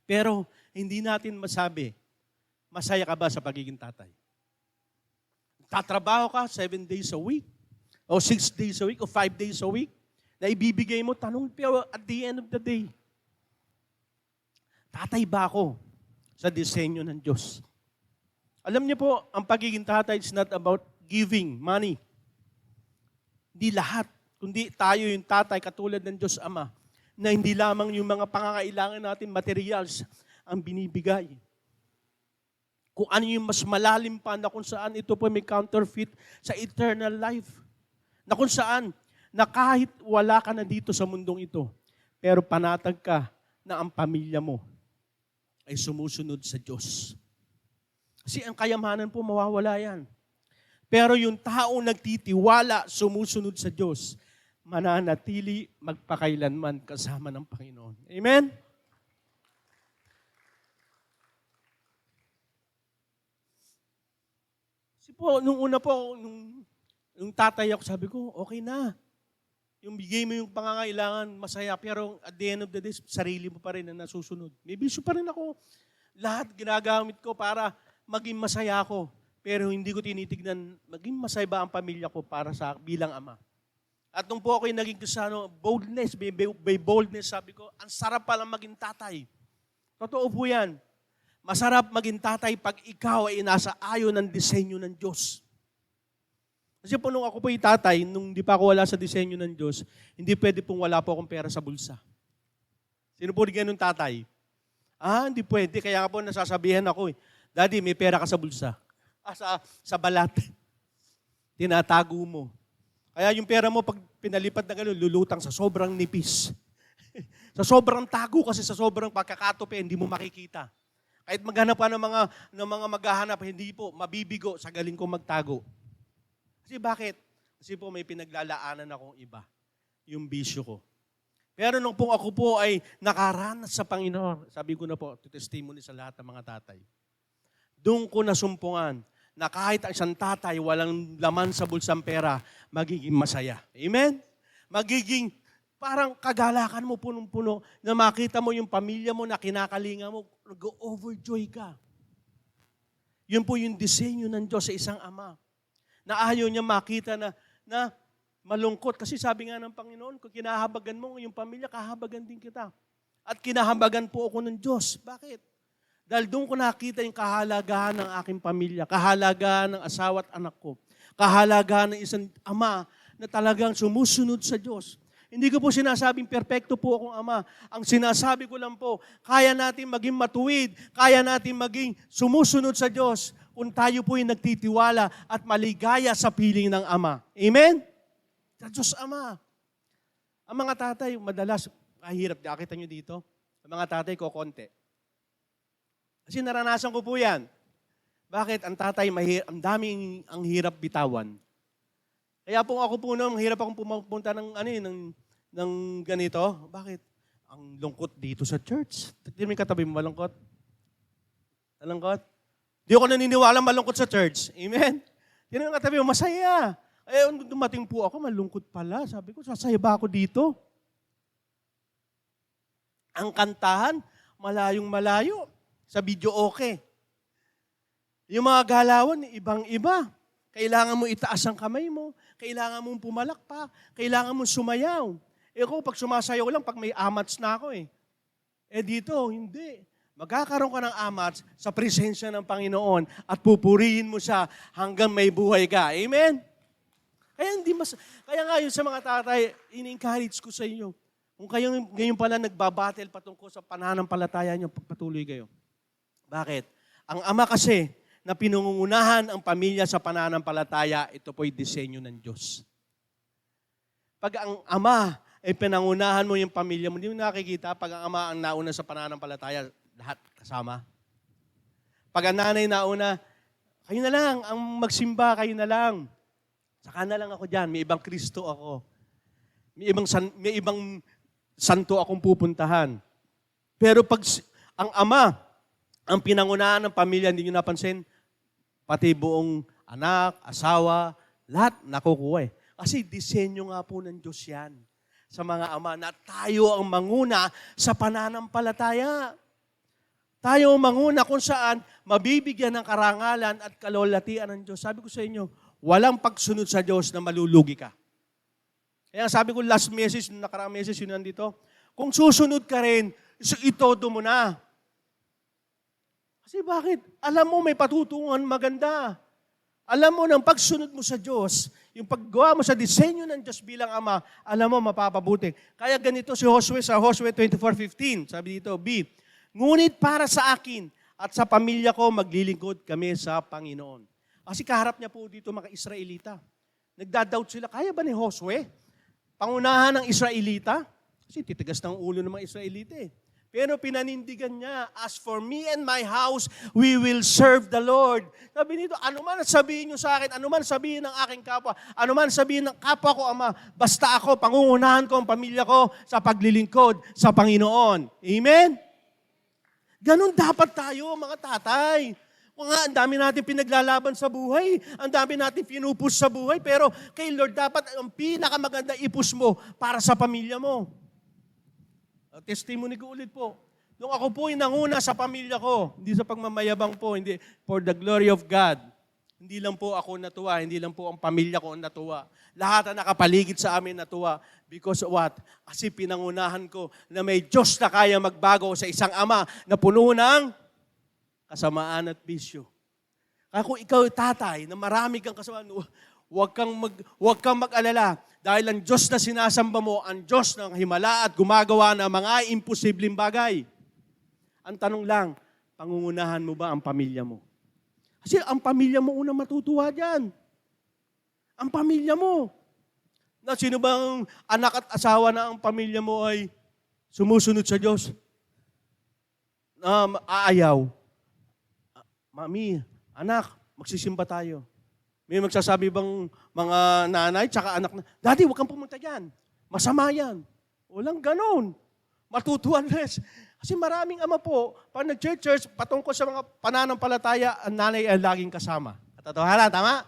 Pero hindi natin masabi, masaya ka ba sa pagiging tatay? Tatrabaho ka 7 days a week, o 6 days a week, o 5 days a week, na ibibigay mo, tanong, pero at the end of the day, tatay ba ako sa disenyo ng Diyos? Alam niyo po, ang pagiging tatay is not about giving money. Hindi lahat, kundi tayo yung tatay katulad ng Diyos Ama, na hindi lamang yung mga pangangailangan natin, materials, ang binibigay. Kung ano yung mas malalim pa na kung saan ito po may counterfeit sa eternal life. Na kung saan, na kahit wala ka na dito sa mundong ito, pero panatag ka na ang pamilya mo ay sumusunod sa Diyos. Kasi ang kayamanan po, mawawala yan. Pero yung tao nagtitiwala, sumusunod sa Diyos, mananatili magpakailanman kasama ng Panginoon. Amen? Kasi po, nung una po, nung tatay ako, sabi ko, okay na. Yung bigay mo yung pangangailangan, masaya. Pero at the end of the day, sarili mo pa rin na nasusunod. May bisyo pa rin ako. Lahat ginagamit ko para maging masaya ako. Pero hindi ko tinitignan, maging masaya ba ang pamilya ko para sa bilang ama. At nung po ako'y naging Kristiyano, boldness, by boldness, sabi ko, ang sarap pala maging tatay. Totoo po yan. Masarap maging tatay pag ikaw ay nasa ayon ng disenyo ng Diyos. Kasi po nung ako po yung tatay, nung di pa ako wala sa disenyo ng Diyos, hindi pwede pong wala po akong pera sa bulsa. Sino po ganun tatay? Hindi pwede. Kaya po nasasabihan ako, Daddy, may pera ka sa bulsa. Sa balat. Tinatago mo. Kaya yung pera mo, pag pinalipat na gano'n, lulutang sa sobrang nipis. Sa sobrang tago kasi sa sobrang pagkakatope, hindi mo makikita. Kahit maghanap pa ng mga maghahanap, hindi po, mabibigo sa galing kong magtago. Kasi bakit? Kasi po may pinaglalaanan akong iba. Yung bisyo ko. Pero nung po ako po ay nakaranas sa Panginoon, sabi ko na po, testimony sa lahat ng mga tatay. Doon ko nasumpungan na kahit ang isang tatay walang laman sa bulsang pera, magiging masaya. Amen? Magiging parang kagalakan mo punong-puno na makita mo yung pamilya mo na kinakalinga mo, go-overjoy ka. Yun po yung disenyo ng Diyos sa isang ama. Na ayaw niya makita na malungkot. Kasi sabi nga ng Panginoon, kung kinahabagan mo yung pamilya, kahabagan din kita. At kinahabagan po ako ng Diyos. Bakit? Dahil doon ko nakita yung kahalagahan ng aking pamilya, kahalagahan ng asawa at anak ko, kahalagahan ng isang ama na talagang sumusunod sa Diyos. Hindi ko po sinasabing perpekto po akong ama. Ang sinasabi ko lang po, kaya natin maging matuwid, kaya natin maging sumusunod sa Diyos kung tayo po yung nagtitiwala at maligaya sa piling ng Ama. Amen? Sa Diyos Ama. Ang mga tatay, madalas, kahirap, nakita nyo dito, ang mga tatay ko, konti. Kasi naranasan ko po yan. Bakit? Ang tatay, ang daming ang hirap bitawan. Kaya po ako po noon, hirap akong pumunta ng ganito. Bakit? Ang lungkot dito sa church. Hindi mo yung katabi mo malungkot? Malungkot? Di ako naniniwala malungkot sa church. Amen? Hindi mo yung katabi mo, masaya. Dumating po ako, malungkot pala. Sabi ko, sasaya ba ako dito? Ang kantahan, malayong malayo. Sa video okay. Yung mga galawan, ibang-iba. Kailangan mo itaas ang kamay mo. Kailangan mong pumalakpak. Kailangan mong sumayaw. Ako, pag sumasayaw lang, pag may amats na ako eh. Dito, hindi. Magkakaroon ka ng amats sa presensya ng Panginoon at pupurihin mo siya hanggang may buhay ka. Amen? Kaya nga yun sa mga tatay, in-encourage ko sa inyo. Kung kayo ngayon pala nagbabattle patungkol sa pananampalataya nyo, pagpatuloy kayo. Bakit? Ang ama kasi, na pinungunahan ang pamilya sa pananampalataya, ito po'y disenyo ng Diyos. Pag ang ama ay pinangunahan mo yung pamilya mo, hindi mo nakikita pag ang ama ang nauna sa pananampalataya, lahat kasama. Pag ang nanay nauna, kayo na lang, ang magsimba, kayo na lang. Saka na lang ako dyan, may ibang Kristo ako. may ibang santo akong pupuntahan. Pero pag ang ama, ang pinangunahan ng pamilya, hindi nyo napansin, pati buong anak, asawa, lahat nakukuha eh. Kasi disenyo nga po ng Diyos yan sa mga ama na tayo ang manguna sa pananampalataya. Tayo ang manguna kung saan mabibigyan ng karangalan at kalolatian ng Diyos. Sabi ko sa inyo, walang pagsunod sa Diyos na malulugi ka. Kaya sabi ko last message, nakaraang message yun nandito, kung susunod ka rin, itodo mo na. Kasi bakit? Alam mo may patutungan maganda. Alam mo ng pagsunod mo sa Diyos, yung paggawa mo sa disenyo ng Diyos bilang Ama, alam mo mapapabuti. Kaya ganito si Josue sa Josue 24:15, sabi dito, B, ngunit para sa akin at sa pamilya ko maglilingkod kami sa Panginoon. Kasi kaharap niya po dito mga Israelita. Nagdadoubt sila, kaya ba ni Josue? Pangunahan ng Israelita? Kasi titigas ng ulo ng mga Israelita eh. Pero pinanindigan niya, as for me and my house, we will serve the Lord. Sabi nito, ano man sabihin niyo sa akin, ano man sabihin ng aking kapwa, ano man sabihin ng kapwa ko, Ama, basta ako, pangungunahan ko ang pamilya ko sa paglilingkod sa Panginoon. Amen? Ganon dapat tayo, mga tatay. Ang dami natin pinaglalaban sa buhay, ang dami natin pinupush sa buhay, pero kay Lord dapat ang pinakamaganda ipush mo para sa pamilya mo. Testimony ko ulit po. Nung ako po nanguna sa pamilya ko, hindi sa pagmamayabang po, hindi for the glory of God. Hindi lang po ako natuwa, hindi lang po ang pamilya ko ang natuwa. Lahat na nakapaligid sa amin natuwa. Because what? Kasi pinangunahan ko na may Diyos na kaya magbago sa isang ama na puno ng kasamaan at bisyo. Kaya kung ikaw tatay na marami kang kasamaan, huwag kang mag-alala. Dahil ang Diyos na sinasamba mo, ang Diyos ng himala at gumagawa ng mga imposibleng bagay. Ang tanong lang, pangungunahan mo ba ang pamilya mo? Kasi ang pamilya mo unang matutuwa dyan. Ang pamilya mo. Na sino bang anak at asawa na ang pamilya mo ay sumusunod sa Diyos? Aayaw. Mami, anak, magsisimba tayo. May magsasabi bang mga nanay tsaka anak na, Daddy, huwag kang pumunta dyan. Masama yan. Walang ganon. Matutuwan res. Kasi maraming ama po, pag nag-church, patungkol sa mga pananampalataya, ang nanay ay laging kasama. At tatawaran, tama?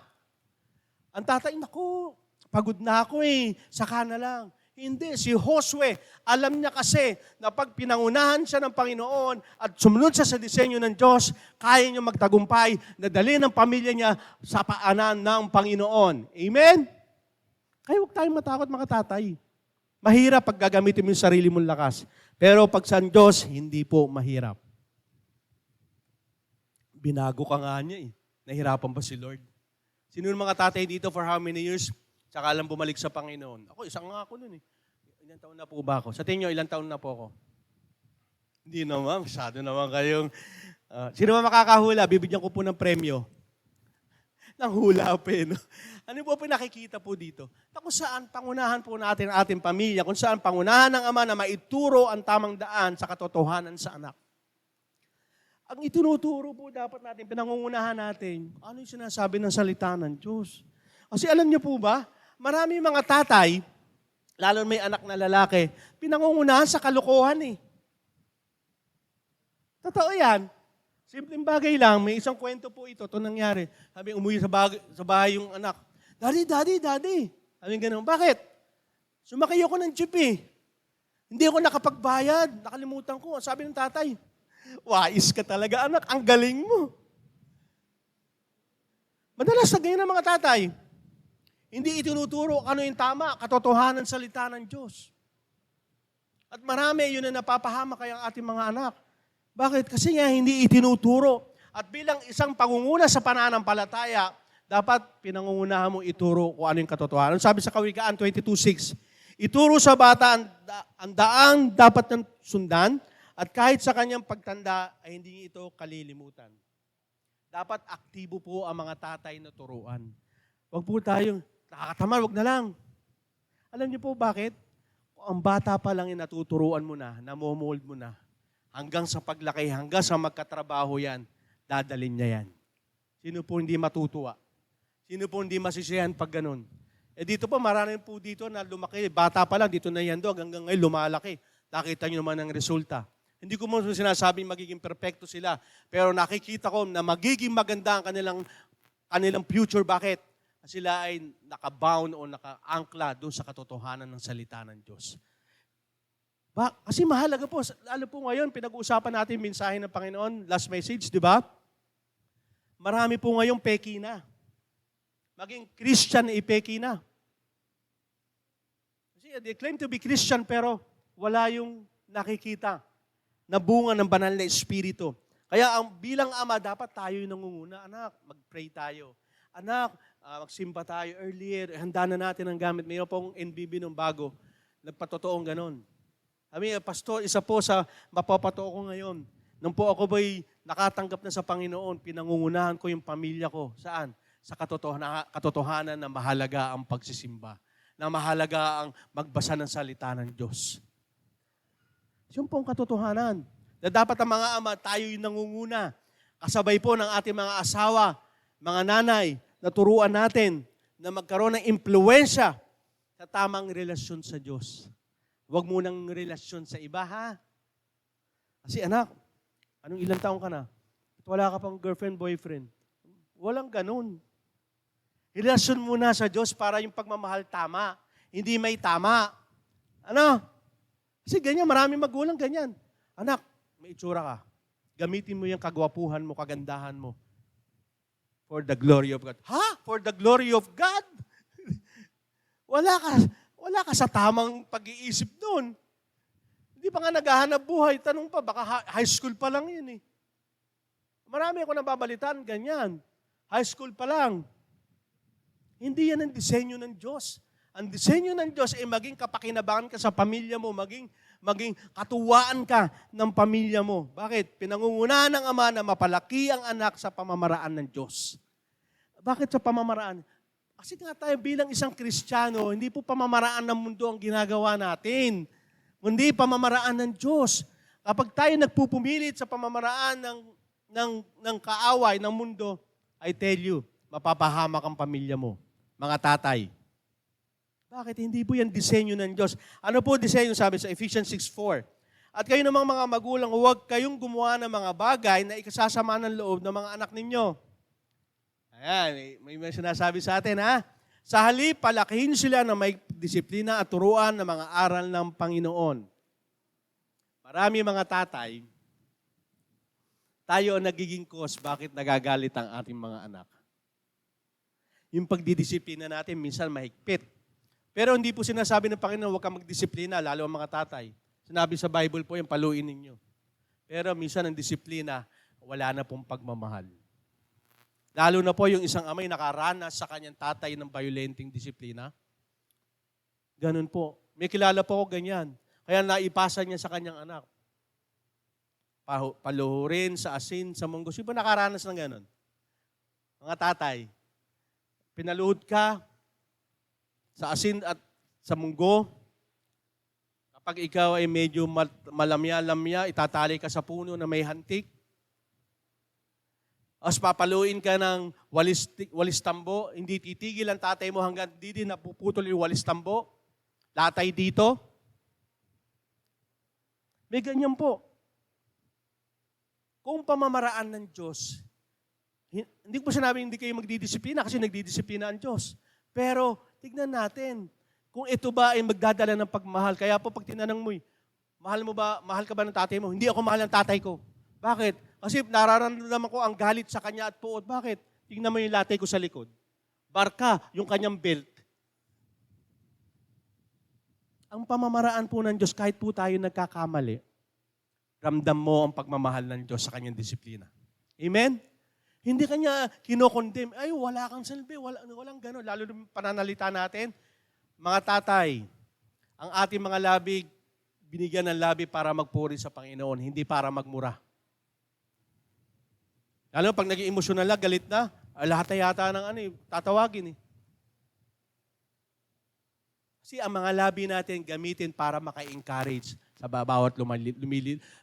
Ang tatay, naku, pagod na ako saka na lang. Hindi, si Josue, alam niya kasi na pag pinangunahan siya ng Panginoon at sumunod siya sa disenyo ng Diyos, kaya niya magtagumpay na dalhin ang pamilya niya sa paanan ng Panginoon. Amen? Kaya huwag tayong matakot mga tatay. Mahirap pag gagamitin mo yung sarili mong lakas. Pero pag sa Diyos, hindi po mahirap. Binago ka nga niya Nahirapan ba si Lord? Sino yung mga tatay dito for how many years? Tsaka alam bumalik sa Panginoon. Ako, isang nga ako nun Ilang taon na po ba ako? Sa tingin nyo, ilang taon na po ako? Hindi naman, masyado naman kayong... sino ba makakahula? Bibigyan ko po ng premyo. Nang hula pa no? Ano po pinakikita po dito? Na kung saan pangunahan po natin ang ating pamilya, kung saan pangunahan ng Ama na maituro ang tamang daan sa katotohanan sa anak. Ang itinuturo po dapat natin, pinangungunahan natin, ano yung sinasabi ng salita ng Diyos? Kasi alam niyo po ba, marami mga tatay, lalo may anak na lalaki, pinangungunahan sa kalokohan Totoo yan. Simpleng bagay lang, may isang kwento po ito nangyari. Sabi, umuwi sa bahay yung anak. Daddy. Sabi ganun, bakit? Sumakay ako ng jeep Hindi ako nakapagbayad. Nakalimutan ko. Sabi ng tatay, wais ka talaga anak, ang galing mo. Madalas na ganyan ang mga tatay. Hindi itinuturo ano yung tama, katotohanan salita ng Diyos. At marami yun na napapahama kaya ang ating mga anak. Bakit? Kasi nga hindi itinuturo. At bilang isang pangunguna sa pananampalataya, dapat pinangungunahan mo ituro kung ano yung katotohanan. Sabi sa Kawikaan 22:6, ituro sa bata ang daang dapat niyang sundan at kahit sa kanyang pagtanda ay hindi ito kalilimutan. Dapat aktibo po ang mga tatay na turuan. Huwag po tayong nakakatamad, huwag na lang. Alam niyo po bakit? Kung ang bata pa lang natuturuan mo na, namomold mo na, hanggang sa paglaki, hanggang sa magkatrabaho yan, dadalin niya yan. Sino po hindi matutuwa? Sino po hindi masisiyahan pag ganun? Dito po, marami po dito na lumaki. Bata pa lang, dito na yandog, hanggang ngayon lumalaki. Nakita nyo naman ang resulta. Hindi ko mo sinasabing magiging perfecto sila, pero nakikita ko na magiging maganda ang kanilang future. Bakit? Sila ay nakabound o nakaangkla doon sa katotohanan ng salita ng Diyos. Kasi mahalaga po, lalo po ngayon, pinag-uusapan natin yung mensahe ng Panginoon, last message, di ba? Marami po ngayong peki na. Maging Christian, ipeki na. Kasi they claim to be Christian, pero wala yung nakikita na bunga ng banal na Espiritu. Kaya bilang ama, dapat tayo yung nangunguna. Anak, mag-pray tayo. Anak, magsimba tayo earlier. Handa na natin ang gamit. Mayroon pong NBB nung bago. Nagpatotoong ganon. Pastor, isa po sa mapapatoo ko ngayon. Nung po ako ba'y nakatanggap na sa Panginoon, pinangungunahan ko yung pamilya ko. Saan? Sa katotohanan na mahalaga ang pagsisimba. Na mahalaga ang magbasa ng salita ng Diyos. Yun po ang katotohanan. Na dapat ang mga ama, tayo yung nangunguna. Kasabay po ng ating mga asawa, mga nanay, na turuan natin na magkaroon ng impluensya sa tamang relasyon sa Diyos. Huwag munang relasyon sa iba, ha? Kasi anak, anong ilang taong ka na? At wala ka pang girlfriend, boyfriend. Walang ganun. Relasyon muna sa Diyos para yung pagmamahal tama. Hindi may tama. Ano? Kasi ganyan, maraming magulang ganyan. Anak, may itsura ka. Gamitin mo yung kagwapuhan mo, kagandahan mo. For the glory of God. Ha? For the glory of God? Wala ka sa tamang pag-iisip doon. Hindi pa nga naghahanap buhay. Tanong pa, baka high school pa lang yun eh. Marami ako nababalitan, ganyan. High school pa lang. Hindi yan ang disenyo ng Diyos. Ang disenyo ng Diyos ay maging kapakinabangan ka sa pamilya mo, maging katuwaan ka ng pamilya mo. Bakit? Pinangungunahan ng Ama na mapalaki ang anak sa pamamaraan ng Diyos. Bakit sa pamamaraan? Kasi nga tayo bilang isang Kristiyano, hindi po pamamaraan ng mundo ang ginagawa natin. Hindi pamamaraan ng Diyos. Kapag tayo nagpupumilit sa pamamaraan ng kaaway ng mundo, I tell you, mapapahamak ang pamilya mo. Mga tatay. Bakit? Hindi po yan disenyo ng Diyos. Ano po disenyo? Sabi sa Ephesians 6:4. At kayo namang mga magulang, huwag kayong gumawa ng mga bagay na ikasasama ng loob ng mga anak ninyo. Ayan, may sinasabi sa atin, ha? Sa halip, palakihin sila na may disiplina at turuan ng mga aral ng Panginoon. Marami mga tatay, tayo ang nagiging cause bakit nagagalit ang ating mga anak. Yung pagdidisiplina natin, minsan mahigpit. Pero hindi po sinasabi ng Panginoon, huwag kang magdisiplina, lalo ang mga tatay. Sinabi sa Bible po yung paluin ninyo. Pero minsan ang disiplina, wala na pong pagmamahal. Lalo na po yung isang amay nakaranas sa kanyang tatay ng violenting disiplina. Ganun po. May kilala po ako ganyan. Kaya naipasa niya sa kanyang anak. Paluhurin sa asin, sa munggo. Sino ba nakaranas ng ganun? Mga tatay. Pinaluhod ka sa asin at sa munggo. Kapag ikaw ay medyo malamya-lamya, itatali ka sa puno na may hantik. As papaluin ka ng walis tambo, hindi titigil ang tatay mo hanggang di din napuputol yung walis tambo. Latay dito. May ganyan po. Kung pamamaraan ng Diyos, hindi ko sinabing hindi kayo magdidisiplina kasi nagdidisiplina ang Diyos. Pero tignan natin, kung ito ba ay magdadala ng pagmahal. Kaya po pag tinanong mo, mahal ka ba ng tatay mo? Hindi ako mahal ng tatay ko. Bakit? Kasi nararamdaman ko ang galit sa kanya at puot. Bakit? Tingnan mo yung latay ko sa likod. Barka, yung kanyang belt. Ang pamamaraan po ng Diyos, kahit po tayo nagkakamali, ramdam mo ang pagmamahal ng Diyos sa kanyang disiplina. Amen? Hindi kanya kinokondem. Ay, wala kang silbi. Walang gano'n. Lalo na pananalita natin. Mga tatay, ang ating mga labi, binigyan ng labi para magpuri sa Panginoon, hindi para magmura. Lalo pag naging emosyonal na, galit na, lahat yata ng tatawagin eh. Kasi ang mga labi natin gamitin para maka-encourage sa bawat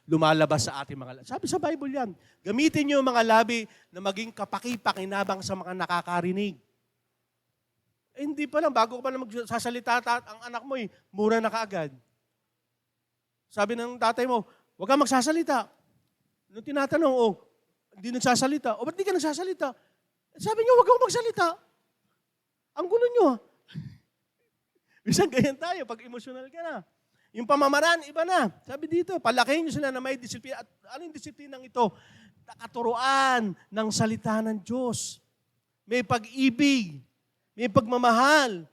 lumalabas sa ating mga labi. Sabi sa Bible yan, gamitin niyo yung mga labi na maging kapaki-pakinabang sa mga nakakarinig. hindi pa lang, bago ka pa lang magsasalita ang anak mo, mura na kaagad. Sabi ng tatay mo, huwag kang magsasalita. Nung tinatanong, hindi nagsasalita. Ba't di ka nagsasalita? Sabi niyo, huwag kang magsalita. Ang gulo niyo. Minsan ganyan tayo pag emotional ka na. Yung pamamaraan, iba na. Sabi dito, palakihin niyo sila na may disiplina. At ano yung disiplinang ito? Katuruan ng salita ng Diyos. May pag-ibig, may pagmamahal,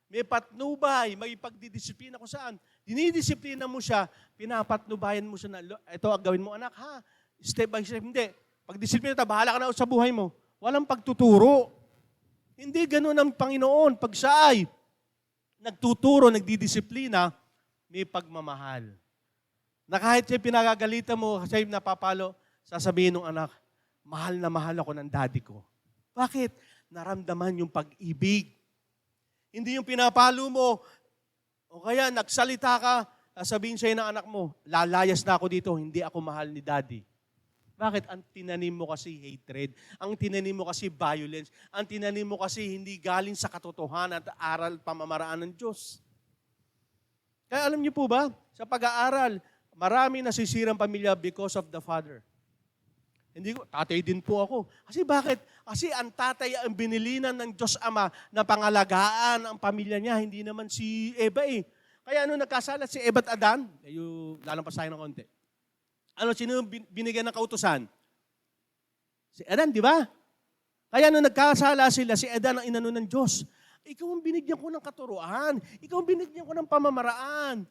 may patnubay, may pagdidisiplina kung saan. Dinidisiplina mo siya, pinapatnubayan mo siya na, ito ang gawin mo anak ha, step by step. Hindi. Pag disiplina, bahala ka na sa buhay mo. Walang pagtuturo. Hindi ganun ang Panginoon. Pag siya ay nagtuturo, nagdidisiplina, may pagmamahal. Na kahit siya pinagagalitan mo, siya napapalo, sasabihin ng anak, mahal na mahal ako ng daddy ko. Bakit? Naramdaman yung pag-ibig. Hindi yung pinapalo mo, o kaya nagsalita ka, sasabihin sa'yo ng anak mo, lalayas na ako dito, hindi ako mahal ni daddy. Bakit? Ang tinanim mo kasi hatred. Ang tinanim mo kasi violence. Ang tinanim mo kasi hindi galing sa katotohanan at aral pamamaraan ng Diyos. Kaya alam niyo po ba, sa pag-aaral, marami nasisirang pamilya because of the father. Hindi ko, tatay din po ako. Kasi bakit? Kasi ang tatay ang binilinan ng Diyos Ama na pangalagaan ang pamilya niya, hindi naman si Eva eh. Kaya nagkasala si Eva at Adan, lalampas tayo ng konti. Sino binigyan ng kautusan? Si Adan, di ba? Kaya nagkasala sila, si Adan ang inano ng Diyos. Ikaw ang binigyan ko ng katuruan. Ikaw ang binigyan ko ng pamamaraan.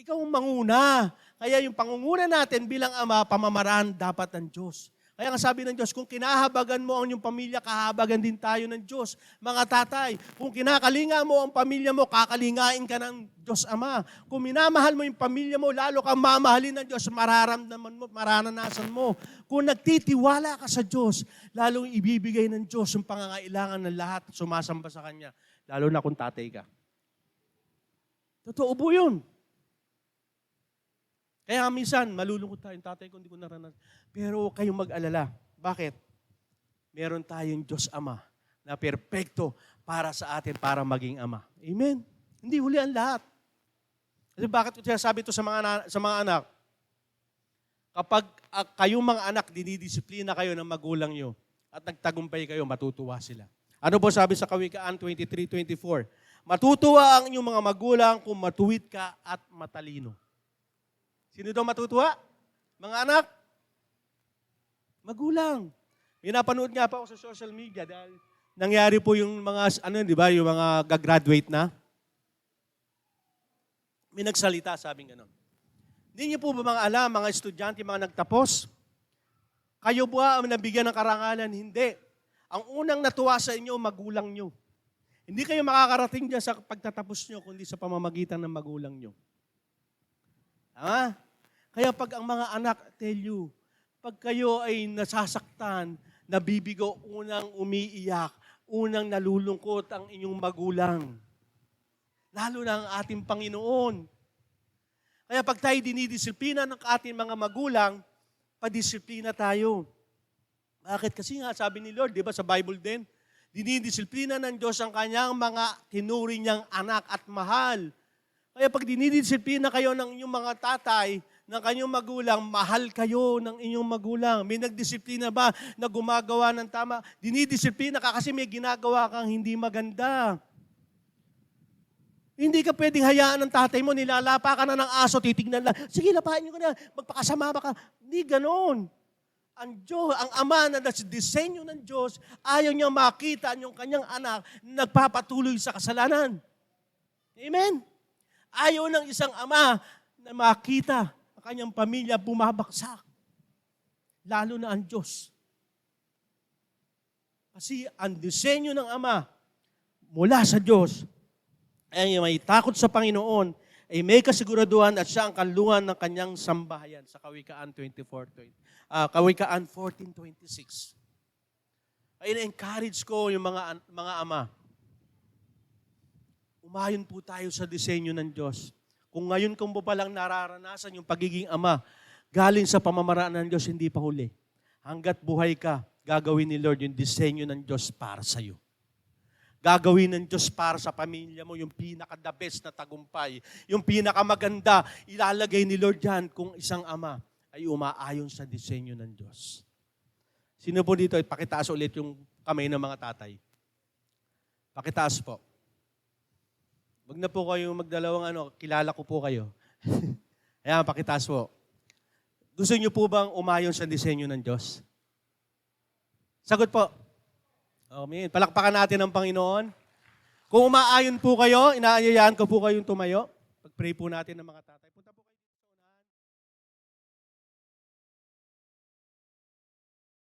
Ikaw ang manguna. Kaya yung pangunguna natin bilang ama, pamamaraan dapat ng Diyos. Kaya nga sabi ng Diyos, kung kinahabagan mo ang iyong pamilya, kahabagan din tayo ng Diyos. Mga tatay, kung kinakalinga mo ang pamilya mo, kakalingain ka ng Diyos Ama. Kung minamahal mo yung pamilya mo, lalo kang mamahalin ng Diyos, mararamdaman mo, mararanasan mo. Kung nagtitiwala ka sa Diyos, lalong ibibigay ng Diyos yung pangangailangan ng lahat at sumasamba sa Kanya. Lalo na kung tatay ka. Totoo po yun. Kaya minsan, malulungkot tayo, tatay ko, hindi ko naranasan. Pero kayong mag-alala. Bakit? Meron tayong Diyos Ama na perpekto para sa atin, para maging Ama. Amen? Hindi huli ang lahat. Kasi bakit ko sinasabi ito sa mga anak? Kapag kayong mga anak, dinidisiplina kayo ng magulang nyo at nagtagumpay kayo, matutuwa sila. Ano po sabi sa Kawikaan 23:24? Matutuwa ang inyong mga magulang kung matuwid ka at matalino. Sino daw matutuwa? Mga anak? Magulang. May napanood nga pa ako sa social media dahil nangyari po yung mga, di ba, yung mga gagraduate na. May nagsalita, sabing gano'n. Hindi niyo po ba mga alam, mga estudyante, mga nagtapos? Kayo ba ang nabigyan ng karangalan? Hindi. Ang unang natuwa sa inyo, magulang nyo. Hindi kayo makakarating dyan sa pagtatapos nyo, kundi sa pamamagitan ng magulang nyo. Kaya pag ang mga anak, tell you, pag kayo ay nasasaktan, nabibigo, unang umiiyak, unang nalulungkot ang inyong magulang. Lalo na ang ating Panginoon. Kaya pag tayo dinidisiplina ng ating mga magulang, padisiplina tayo. Bakit? Kasi nga, sabi ni Lord, di ba sa Bible din, dinidisiplina ng Diyos ang kanyang mga tinuri niyang anak at mahal. Kaya pag dinidisiplina kayo ng inyong mga tatay, ng kanyang magulang, mahal kayo ng inyong magulang. May nagdisiplina ba na gumagawa ng tama? Dinidisiplina ka kasi may ginagawa kang hindi maganda. Hindi ka pwedeng hayaan ng tatay mo, nilalapa ka na ng aso, titignan lang, sige, lapain nyo ka na, magpakasama ka. Hindi ganon. Ang Diyos, ang Ama na disenyo ng Diyos, ayaw niya makita yung kanyang anak na nagpapatuloy sa kasalanan. Amen? Ayaw ng isang ama na makita ang kanyang pamilya bumabaksak. Lalo na ang Diyos. Kasi ang disenyo ng Ama mula sa Diyos ay may takot sa Panginoon, ay may kasiguraduhan at siya ang kalungan ng kanyang sambahayan sa Kawikaan 14:26. Ay na-encourage ko yung mga ama. Umayon po tayo sa disenyo ng Diyos. Kung ngayon kung po palang nararanasan yung pagiging ama, galing sa pamamaraan ng Diyos, hindi pa huli. Hanggat buhay ka, gagawin ni Lord yung disenyo ng Diyos para sa iyo. gagawin ng Diyos para sa pamilya mo, yung pinaka-the best na tagumpay, yung pinakamaganda, ilalagay ni Lord yan kung isang ama ay umaayon sa disenyo ng Diyos. Sino po dito? Pakitaas ulit yung kamay ng mga tatay. Pakitaas po. Wag na po kayo magdalawang kilala ko po kayo. Ayan, pakitaas po. Gusto niyo po bang umayon sa disenyo ng Diyos? Sagot po. Amen. Palakpakan natin ang Panginoon. Kung umaayon po kayo, inaanyayahan ko po kayong tumayo. Pag-pray po natin ng mga tatay.